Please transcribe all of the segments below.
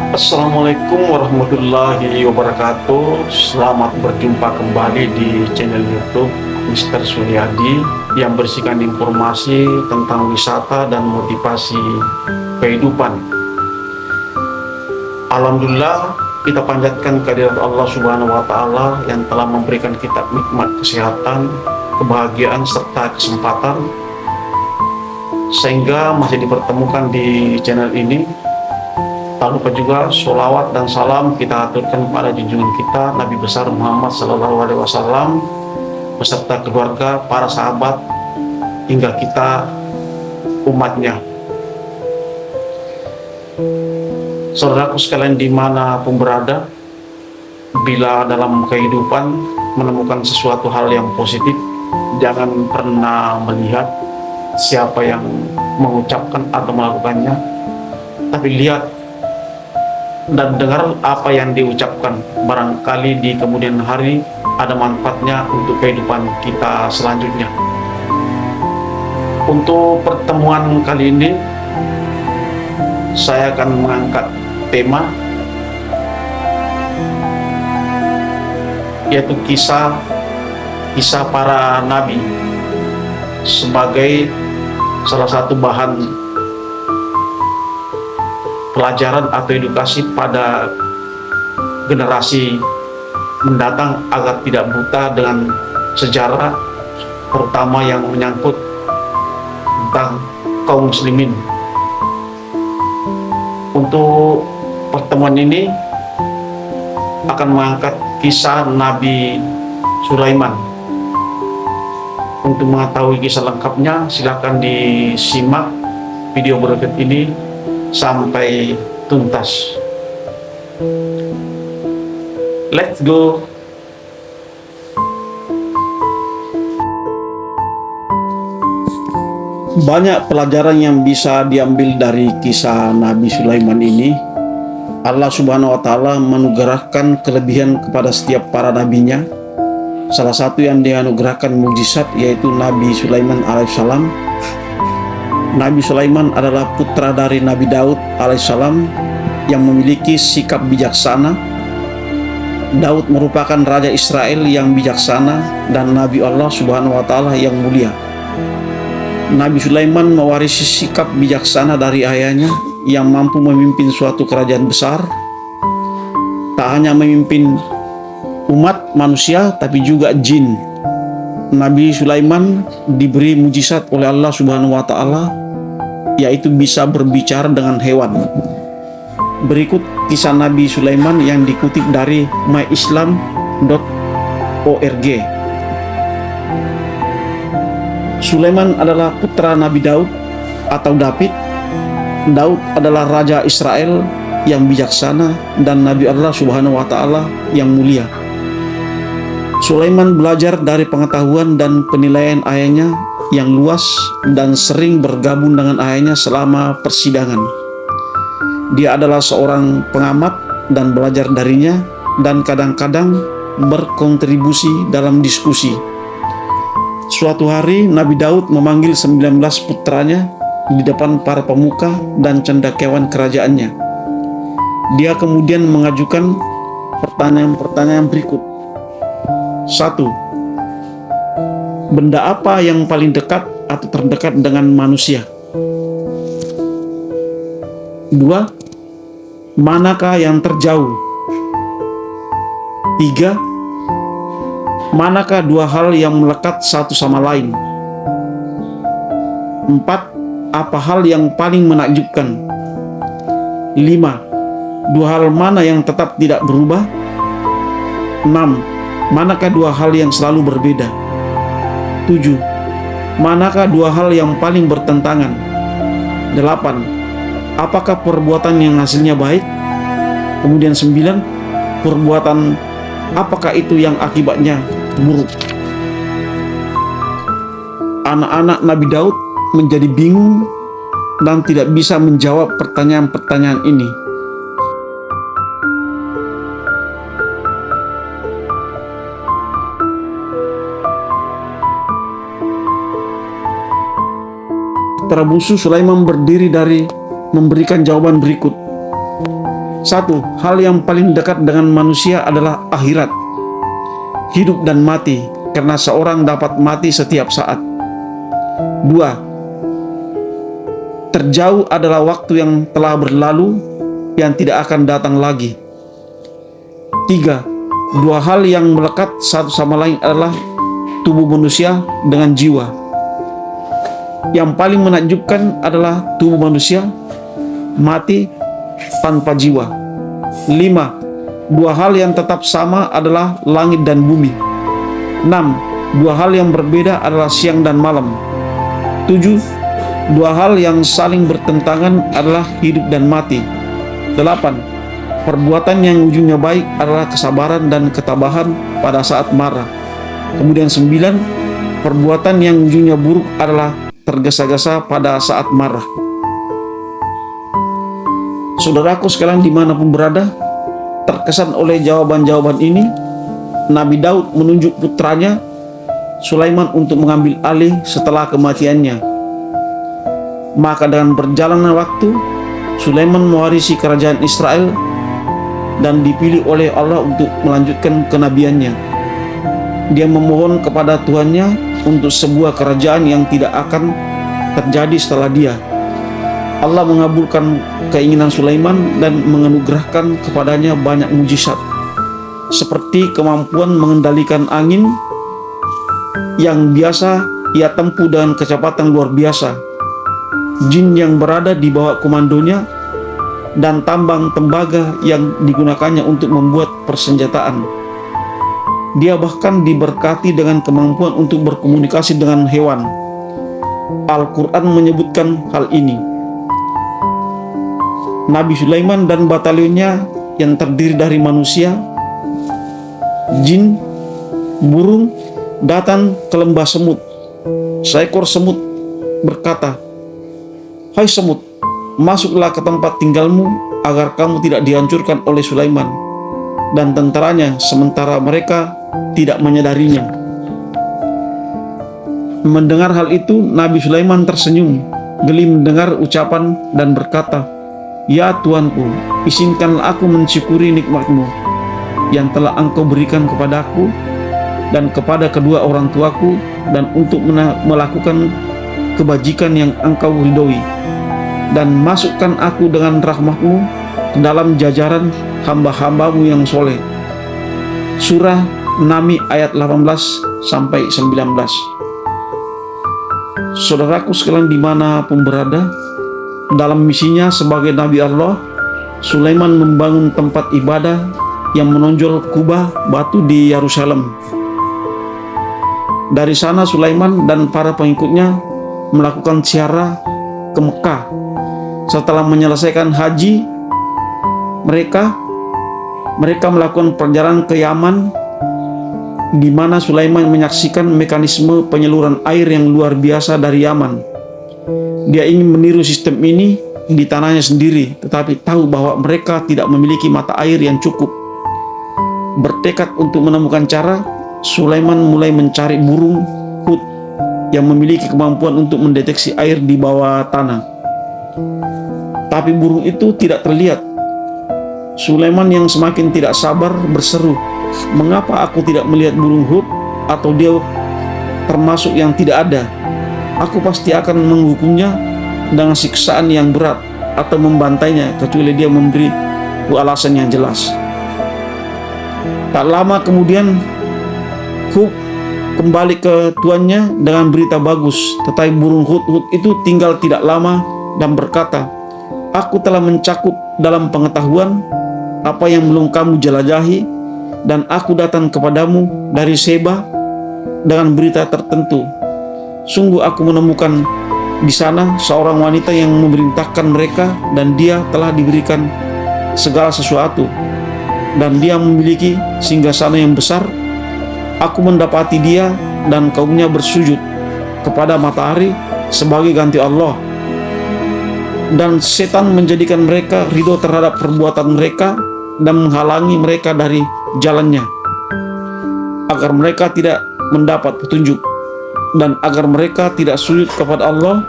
Assalamualaikum warahmatullahi wabarakatuh. Selamat berjumpa kembali di channel YouTube Mr. Suryadi yang berisikan informasi tentang wisata dan motivasi kehidupan. Alhamdulillah, kita panjatkan kehadirat Allah Subhanahu wa Ta'ala yang telah memberikan kita nikmat kesehatan, kebahagiaan, serta kesempatan sehingga masih dipertemukan di channel ini. Tak lupa juga sholawat dan salam kita aturkan pada junjungan kita Nabi besar Muhammad SAW beserta keluarga, para sahabat, hingga kita umatnya. Saudaraku sekalian dimanapun berada, bila dalam kehidupan menemukan sesuatu hal yang positif, jangan pernah melihat siapa yang mengucapkan atau melakukannya, tapi lihat dan dengar apa yang diucapkan. Barangkali di kemudian hari ada manfaatnya untuk kehidupan kita selanjutnya. Untuk pertemuan kali ini, saya akan mengangkat tema yaitu kisah para nabi sebagai salah satu bahan pelajaran atau edukasi pada generasi mendatang agar tidak buta dengan sejarah, terutama yang menyangkut tentang kaum muslimin. Untuk pertemuan ini akan mengangkat kisah Nabi Sulaiman. Untuk mengetahui kisah lengkapnya, silakan disimak video berikut ini sampai tuntas. Let's go. Banyak pelajaran yang bisa diambil dari kisah Nabi Sulaiman ini. Allah Subhanahu wa Ta'ala menganugerahkan kelebihan kepada setiap para nabinya. Salah satu yang dianugerahkan mukjizat yaitu Nabi Sulaiman alaihissalam. Nabi Sulaiman adalah putra dari Nabi Daud alaihissalam yang memiliki sikap bijaksana. Daud merupakan raja Israel yang bijaksana dan Nabi Allah Subhanahu wa Ta'ala yang mulia. Nabi Sulaiman mewarisi sikap bijaksana dari ayahnya yang mampu memimpin suatu kerajaan besar. Tak hanya memimpin umat manusia tapi juga jin. Nabi Sulaiman diberi mujizat oleh Allah Subhanahu wa Ta'ala, yaitu bisa berbicara dengan hewan. Berikut kisah Nabi Sulaiman yang dikutip dari myislam.org. Sulaiman adalah putra Nabi Daud atau David. Daud adalah raja Israel yang bijaksana dan Nabi Allah Subhanahu wa Ta'ala yang mulia. Sulaiman belajar dari pengetahuan dan penilaian ayahnya yang luas dan sering bergabung dengan ayahnya selama persidangan. Dia adalah seorang pengamat dan belajar darinya dan kadang-kadang berkontribusi dalam diskusi. Suatu hari Nabi Daud memanggil 19 putranya di depan para pemuka dan cendekiawan kerajaannya. Dia kemudian mengajukan pertanyaan-pertanyaan berikut. 1. Benda apa yang paling dekat atau terdekat dengan manusia? 2. Manakah yang terjauh? 3. Manakah dua hal yang melekat satu sama lain? 4. Apa hal yang paling menakjubkan? 5. Dua hal mana yang tetap tidak berubah? 6. Manakah dua hal yang selalu berbeda? 7. Manakah dua hal yang paling bertentangan? 8. Apakah perbuatan yang hasilnya baik? Kemudian 9. Perbuatan apakah itu yang akibatnya buruk? Anak-anak Nabi Daud menjadi bingung dan tidak bisa menjawab pertanyaan-pertanyaan ini. Putra bungsu Sulaiman berdiri dari memberikan jawaban berikut. Satu, hal yang paling dekat dengan manusia adalah akhirat, hidup dan mati, karena seorang dapat mati setiap saat. Dua, terjauh adalah waktu yang telah berlalu, yang tidak akan datang lagi. Tiga, dua hal yang melekat satu sama lain adalah tubuh manusia dengan jiwa. Yang paling menakjubkan adalah tubuh manusia mati tanpa jiwa. 5. Dua hal yang tetap sama adalah langit dan bumi. 6. Dua hal yang berbeda adalah siang dan malam. 7. Dua hal yang saling bertentangan adalah hidup dan mati. 8. Perbuatan yang ujungnya baik adalah kesabaran dan ketabahan pada saat marah. Kemudian 9. Perbuatan yang ujungnya buruk adalah tergesa-gesa pada saat marah. Saudaraku sekalian dimanapun berada, terkesan oleh jawaban-jawaban ini, Nabi Daud menunjuk putranya Sulaiman untuk mengambil alih setelah kematiannya. Maka dengan berjalannya waktu, Sulaiman mewarisi kerajaan Israel dan dipilih oleh Allah untuk melanjutkan kenabiannya. Dia memohon kepada Tuhannya untuk sebuah kerajaan yang tidak akan terjadi setelah dia. Allah mengabulkan keinginan Sulaiman dan menganugerahkan kepadanya banyak mujizat, seperti kemampuan mengendalikan angin yang biasa ia tempuh dengan kecepatan luar biasa, jin yang berada di bawah komandonya, dan tambang tembaga yang digunakannya untuk membuat persenjataan. Dia bahkan diberkati dengan kemampuan untuk berkomunikasi dengan hewan. Al-Quran menyebutkan hal ini. Nabi Sulaiman dan batalionnya yang terdiri dari manusia, jin, burung, datang ke lembah semut. Seekor semut berkata, "Hai semut, masuklah ke tempat tinggalmu agar kamu tidak dihancurkan oleh Sulaiman dan tentaranya, sementara mereka tidak menyadarinya." Mendengar hal itu, Nabi Sulaiman tersenyum, geli mendengar ucapan dan berkata, "Ya Tuanku, izinkanlah aku mensyukuri nikmat-Mu yang telah Engkau berikan kepadaku dan kepada kedua orang tuaku, dan untuk melakukan kebajikan yang Engkau ridhoi, dan masukkan aku dengan rahmat-Mu ke dalam jajaran hamba-hamba-Mu yang soleh." Surah Naml ayat 18-19. Saudaraku sekalian dimanapun berada, dalam misinya sebagai Nabi Allah, Sulaiman membangun tempat ibadah yang menonjol kubah batu di Yerusalem. Dari sana Sulaiman dan para pengikutnya melakukan ziarah ke Mekah. Setelah menyelesaikan haji, mereka melakukan perjalanan ke Yaman, di mana Sulaiman menyaksikan mekanisme penyaluran air yang luar biasa dari Yaman. Dia ingin meniru sistem ini di tanahnya sendiri, tetapi tahu bahwa mereka tidak memiliki mata air yang cukup. Bertekad untuk menemukan cara, Sulaiman mulai mencari burung hut yang memiliki kemampuan untuk mendeteksi air di bawah tanah. Tapi burung itu tidak terlihat. Sulaiman yang semakin tidak sabar berseru, "Mengapa aku tidak melihat burung hut? Atau dia termasuk yang tidak ada? Aku pasti akan menghukumnya dengan siksaan yang berat atau membantainya kecuali dia memberi alasan yang jelas." Tak lama kemudian Hud kembali ke tuannya dengan berita bagus, tetapi burung hut itu tinggal tidak lama dan berkata, "Aku telah mencakup dalam pengetahuan apa yang belum kamu jelajahi, dan aku datang kepadamu dari Seba dengan berita tertentu. Sungguh aku menemukan di sana seorang wanita yang memerintahkan mereka, dan dia telah diberikan segala sesuatu, dan dia memiliki singgasana yang besar. Aku mendapati dia dan kaumnya bersujud kepada matahari sebagai ganti Allah, dan setan menjadikan mereka ridho terhadap perbuatan mereka dan menghalangi mereka dari jalannya, agar mereka tidak mendapat petunjuk, dan agar mereka tidak sujud kepada Allah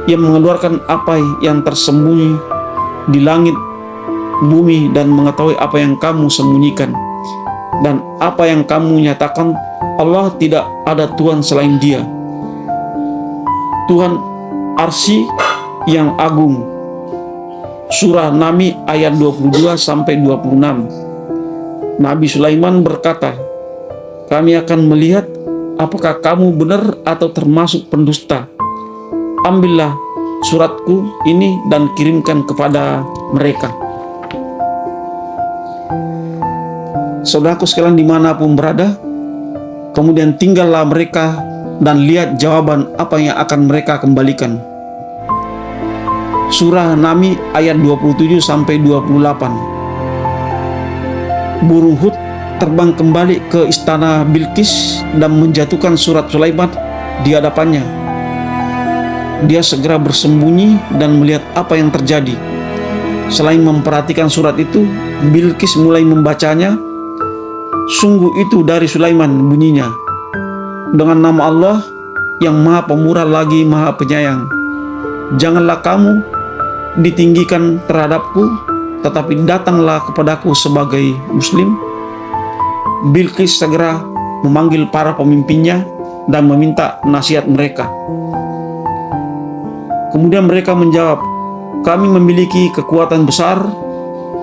yang mengeluarkan apa yang tersembunyi di langit bumi dan mengetahui apa yang kamu sembunyikan dan apa yang kamu nyatakan. Allah tidak ada Tuhan selain Dia, Tuhan Arsy yang agung. Surah Naml ayat 22-26. Nabi Sulaiman berkata, kami akan melihat apakah kamu benar atau termasuk pendusta. Ambillah suratku ini dan kirimkan kepada mereka. Saudaraku sekalian dimanapun berada, kemudian tinggallah mereka dan lihat jawaban apa yang akan mereka kembalikan. Surah Naml ayat 27-28. Burung Hud terbang kembali ke istana Bilqis dan menjatuhkan surat Sulaiman di hadapannya. Dia segera bersembunyi dan melihat apa yang terjadi. Selain memperhatikan surat itu, Bilqis mulai membacanya. Sungguh itu dari Sulaiman bunyinya, dengan nama Allah yang Maha Pemurah lagi Maha Penyayang. Janganlah kamu ditinggikan terhadapku, tetapi datanglah kepadaku sebagai muslim. Bilqis segera memanggil para pemimpinnya dan meminta nasihat mereka. Kemudian mereka menjawab, kami memiliki kekuatan besar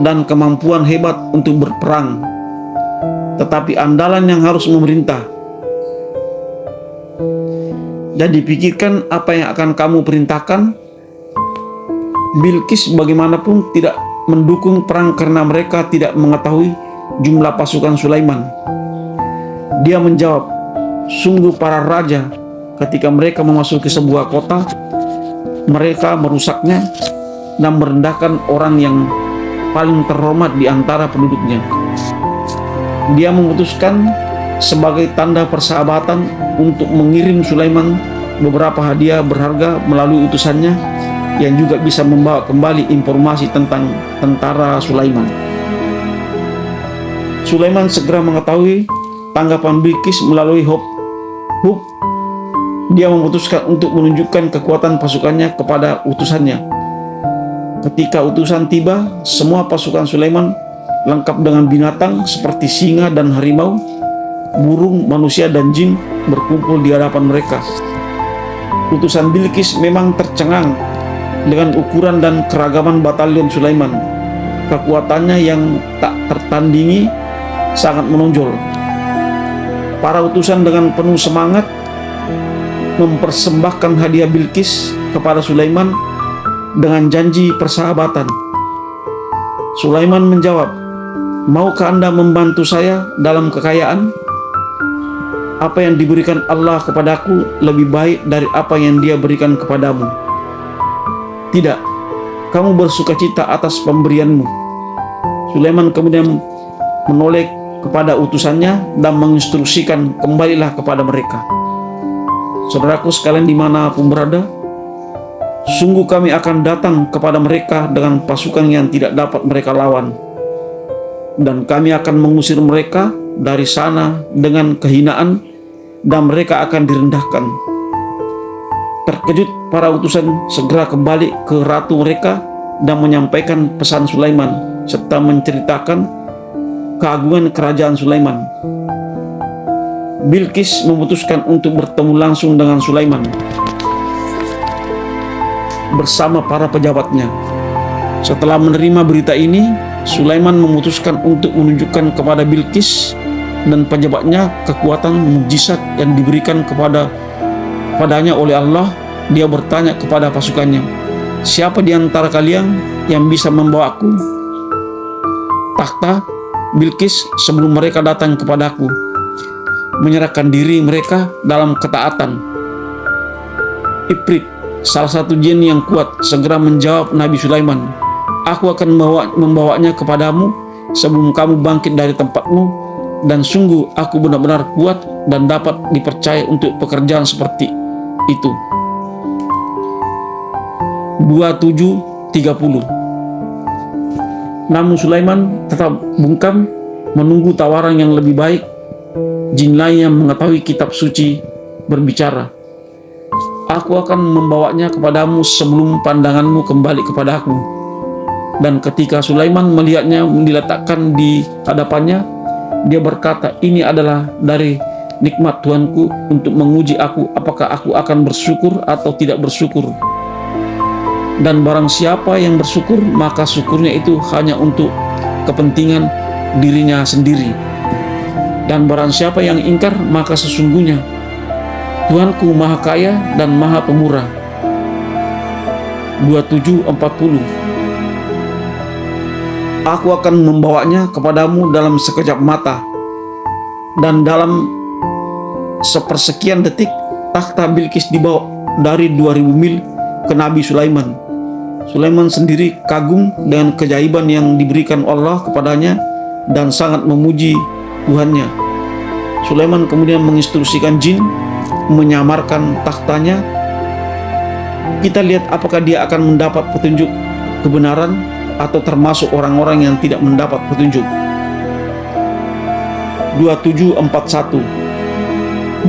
dan kemampuan hebat untuk berperang, tetapi andalan yang harus memerintah. Jadi pikirkan apa yang akan kamu perintahkan. Bilqis bagaimanapun tidak mendukung perang karena mereka tidak mengetahui jumlah pasukan Sulaiman. Dia menjawab, sungguh para raja ketika mereka memasuki sebuah kota, mereka merusaknya dan merendahkan orang yang paling terhormat di antara penduduknya. Dia memutuskan sebagai tanda persahabatan untuk mengirim Sulaiman beberapa hadiah berharga melalui utusannya yang juga bisa membawa kembali informasi tentang tentara Sulaiman. Sulaiman segera mengetahui tanggapan Bilqis melalui Hub. Dia memutuskan untuk menunjukkan kekuatan pasukannya kepada utusannya. Ketika utusan tiba, semua pasukan Sulaiman lengkap dengan binatang seperti singa dan harimau, burung, manusia, dan jin berkumpul di hadapan mereka. Utusan Bilqis memang tercengang dengan ukuran dan keragaman batalion Sulaiman. Kekuatannya yang tak tertandingi sangat menonjol. Para utusan dengan penuh semangat mempersembahkan hadiah Bilqis kepada Sulaiman dengan janji persahabatan. Sulaiman menjawab, maukah Anda membantu saya dalam kekayaan? Apa yang diberikan Allah kepadaku lebih baik dari apa yang Dia berikan kepadamu. Tidak, kamu bersukacita atas pemberianmu. Sulaiman kemudian menoleh kepada utusannya dan menginstruksikan, kembalilah kepada mereka. Saudaraku sekalian dimanapun berada, sungguh kami akan datang kepada mereka dengan pasukan yang tidak dapat mereka lawan, dan kami akan mengusir mereka dari sana dengan kehinaan, dan mereka akan direndahkan. Terkejut, para utusan segera kembali ke ratu mereka dan menyampaikan pesan Sulaiman serta menceritakan keagungan kerajaan Sulaiman. Bilqis memutuskan untuk bertemu langsung dengan Sulaiman bersama para pejabatnya. Setelah menerima berita ini, Sulaiman memutuskan untuk menunjukkan kepada Bilqis dan pejabatnya kekuatan mukjizat yang diberikan kepadanya oleh Allah. Dia bertanya kepada pasukannya, siapa di antara kalian yang bisa membawaku takhta Bilqis sebelum mereka datang kepadaku, menyerahkan diri mereka dalam ketaatan? Ifrit, salah satu jin yang kuat, segera menjawab Nabi Sulaiman, aku akan membawanya kepadamu sebelum kamu bangkit dari tempatmu, dan sungguh aku benar-benar kuat dan dapat dipercaya untuk pekerjaan seperti itu. 27:30. Namun Sulaiman tetap bungkam menunggu tawaran yang lebih baik. Jin lain yang mengetahui kitab suci berbicara, aku akan membawanya kepadamu sebelum pandanganmu kembali kepadaku. Dan ketika Sulaiman melihatnya diletakkan di hadapannya, dia berkata, "Ini adalah dari nikmat Tuanku untuk menguji aku, apakah aku akan bersyukur atau tidak bersyukur. Dan barang siapa yang bersyukur, maka syukurnya itu hanya untuk kepentingan dirinya sendiri. Dan barang siapa yang ingkar, maka sesungguhnya Tuanku Maha Kaya dan Maha Pemurah." 27:40. "Aku akan membawanya kepadamu dalam sekejap mata, dan dalam sepersekian detik takhta Bilqis dibawa dari 2000 mil ke Nabi Sulaiman." Sulaiman sendiri kagum dengan keajaiban yang diberikan Allah kepadanya dan sangat memuji Tuhannya. Sulaiman kemudian menginstruksikan jin menyamarkan takhtanya. Kita lihat apakah dia akan mendapat petunjuk kebenaran atau termasuk orang-orang yang tidak mendapat petunjuk. 27:41.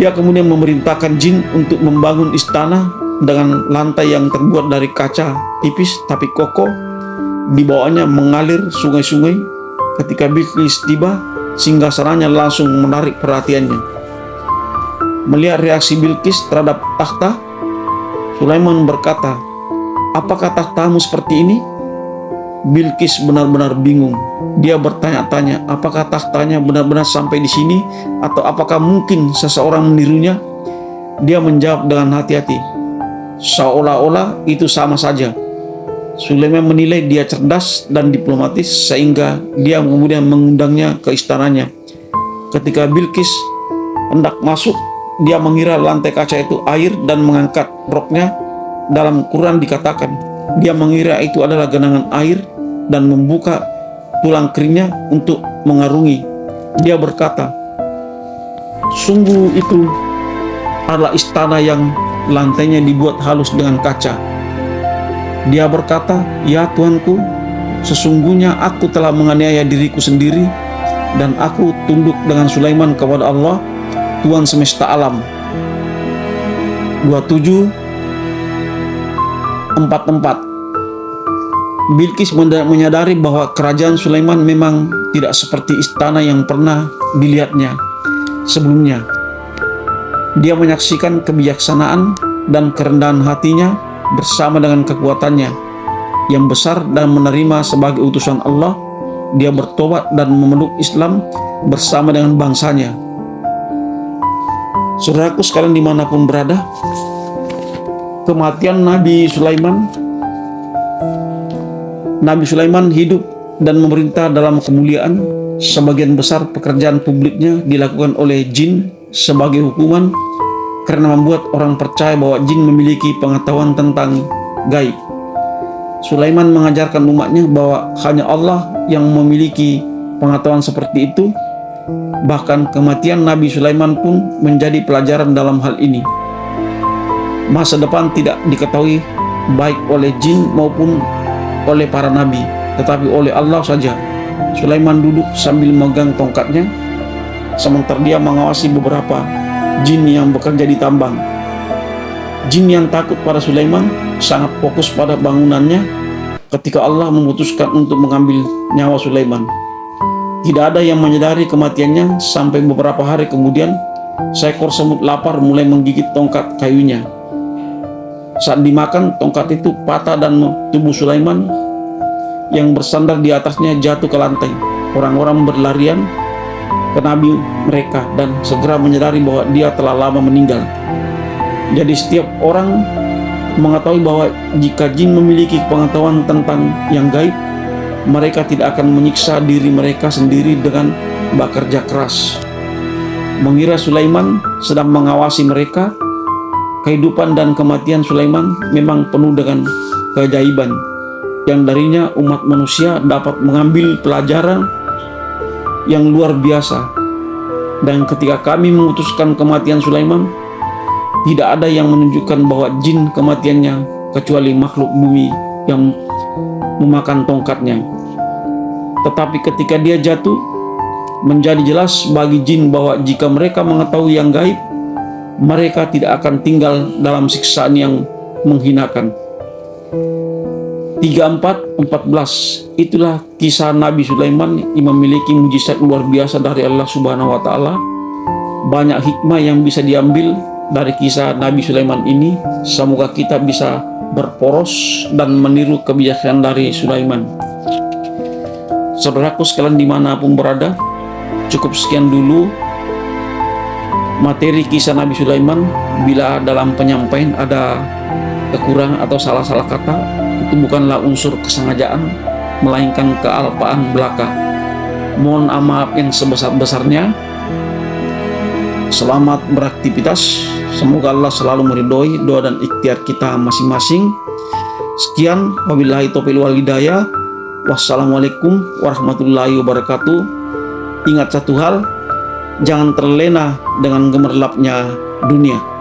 Dia kemudian memerintahkan jin untuk membangun istana dengan lantai yang terbuat dari kaca tipis tapi kokoh. Di bawahnya mengalir sungai-sungai. Ketika Bilqis tiba, singgasananya langsung menarik perhatiannya. Melihat reaksi Bilqis terhadap takhta, Sulaiman berkata, "Apakah takhtamu seperti ini?" Bilqis benar-benar bingung. Dia bertanya-tanya, apakah takhtanya benar-benar sampai di sini atau apakah mungkin seseorang menirunya? Dia menjawab dengan hati-hati, seolah-olah itu sama saja. Sulaiman menilai dia cerdas dan diplomatis sehingga dia kemudian mengundangnya ke istananya. Ketika Bilqis hendak masuk, dia mengira lantai kaca itu air dan mengangkat roknya. Dalam Quran dikatakan, dia mengira itu adalah genangan air dan membuka tulang keringnya untuk mengarungi. Dia berkata, "Sungguh itu adalah istana yang lantainya dibuat halus dengan kaca." Dia berkata, "Ya Tuanku, sesungguhnya aku telah menganiaya diriku sendiri dan aku tunduk dengan Sulaiman kepada Allah, Tuhan semesta alam." 27:44. Bilqis menyadari bahwa kerajaan Sulaiman memang tidak seperti istana yang pernah dilihatnya sebelumnya. Dia menyaksikan kebijaksanaan dan kerendahan hatinya bersama dengan kekuatannya yang besar dan menerima sebagai utusan Allah. Dia bertobat dan memeluk Islam bersama dengan bangsanya. Saudaraku sekalian dimanapun berada, kematian Nabi Sulaiman hidup dan memerintah dalam kemuliaan. Sebagian besar pekerjaan publiknya dilakukan oleh jin sebagai hukuman karena membuat orang percaya bahwa jin memiliki pengetahuan tentang gaib. Sulaiman mengajarkan umatnya bahwa hanya Allah yang memiliki pengetahuan seperti itu. Bahkan kematian Nabi Sulaiman pun menjadi pelajaran dalam hal ini. Masa depan tidak diketahui baik oleh jin maupun oleh para nabi, tetapi oleh Allah saja. Sulaiman duduk sambil memegang tongkatnya, sementara dia mengawasi beberapa jin yang bekerja di tambang. Jin yang takut pada Sulaiman sangat fokus pada bangunannya ketika Allah memutuskan untuk mengambil nyawa Sulaiman. Tidak ada yang menyadari kematiannya sampai beberapa hari kemudian seekor semut lapar mulai menggigit tongkat kayunya. Saat dimakan, tongkat itu patah dan tubuh Sulaiman yang bersandar di atasnya jatuh ke lantai. Orang-orang berlarian ke nabi mereka dan segera menyadari bahwa dia telah lama meninggal. Jadi setiap orang mengetahui bahwa jika jin memiliki pengetahuan tentang yang gaib, mereka tidak akan menyiksa diri mereka sendiri dengan bekerja keras. Mengira Sulaiman sedang mengawasi mereka. Kehidupan dan kematian Sulaiman memang penuh dengan keajaiban yang darinya umat manusia dapat mengambil pelajaran yang luar biasa. Dan ketika kami memutuskan kematian Sulaiman, tidak ada yang menunjukkan bahwa jin kematiannya kecuali makhluk bumi yang memakan tongkatnya. Tetapi ketika dia jatuh, menjadi jelas bagi jin bahwa jika mereka mengetahui yang gaib, mereka tidak akan tinggal dalam siksaan yang menghinakan. 34:14. Itulah kisah Nabi Sulaiman yang memiliki mujizat luar biasa dari Allah Subhanahu wa taala. Banyak hikmah yang bisa diambil dari kisah Nabi Sulaiman ini. Semoga kita bisa berporos dan meniru kebijaksanaan dari Sulaiman. Saudaraku sekalian dimanapun berada, cukup sekian dulu materi kisah Nabi Sulaiman. Bila dalam penyampaian ada kekurangan atau salah-salah kata, itu bukanlah unsur kesengajaan, melainkan kealpaan belaka. Mohon maaf yang sebesar-besarnya. Selamat beraktivitas. Semoga Allah selalu meridhoi doa dan ikhtiar kita masing-masing. Sekian, wabillahi taufiq wal hidayah. Wassalamualaikum warahmatullahi wabarakatuh. Ingat satu hal, jangan terlena dengan gemerlapnya dunia.